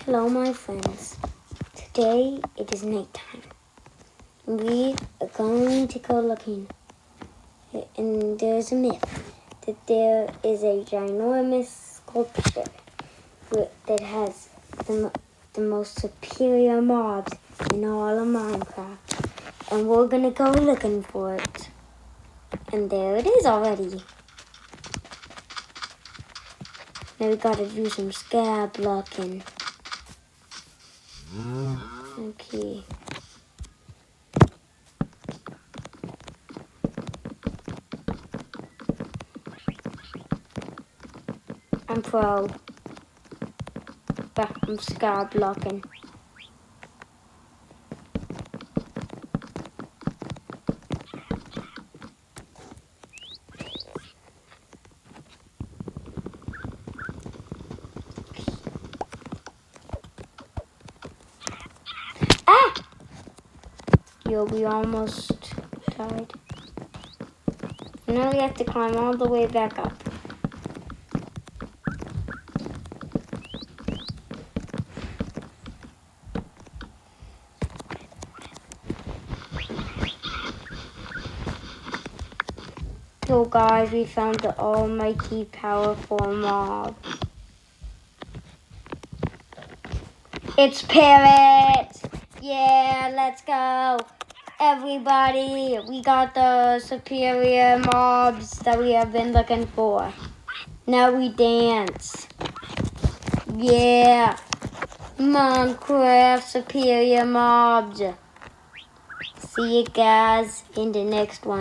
Hello, my friends. Today it is nighttime. We are going to go looking. And there's a myth that there is a ginormous sculpture that has the most superior mobs in all of Minecraft. And we're going to go looking for it. And there it is already. Now we gotta do some scab blocking. Okay. I'm pro. But I'm scab blocking. Ah! Yo, we almost died. Now we have to climb all the way back up. So guys, we found the almighty powerful mob. It's parrots! Yeah, let's go! Everybody, we got the superior mobs that we have been looking for. Now we dance. Yeah! Minecraft superior mobs. See you guys in the next one.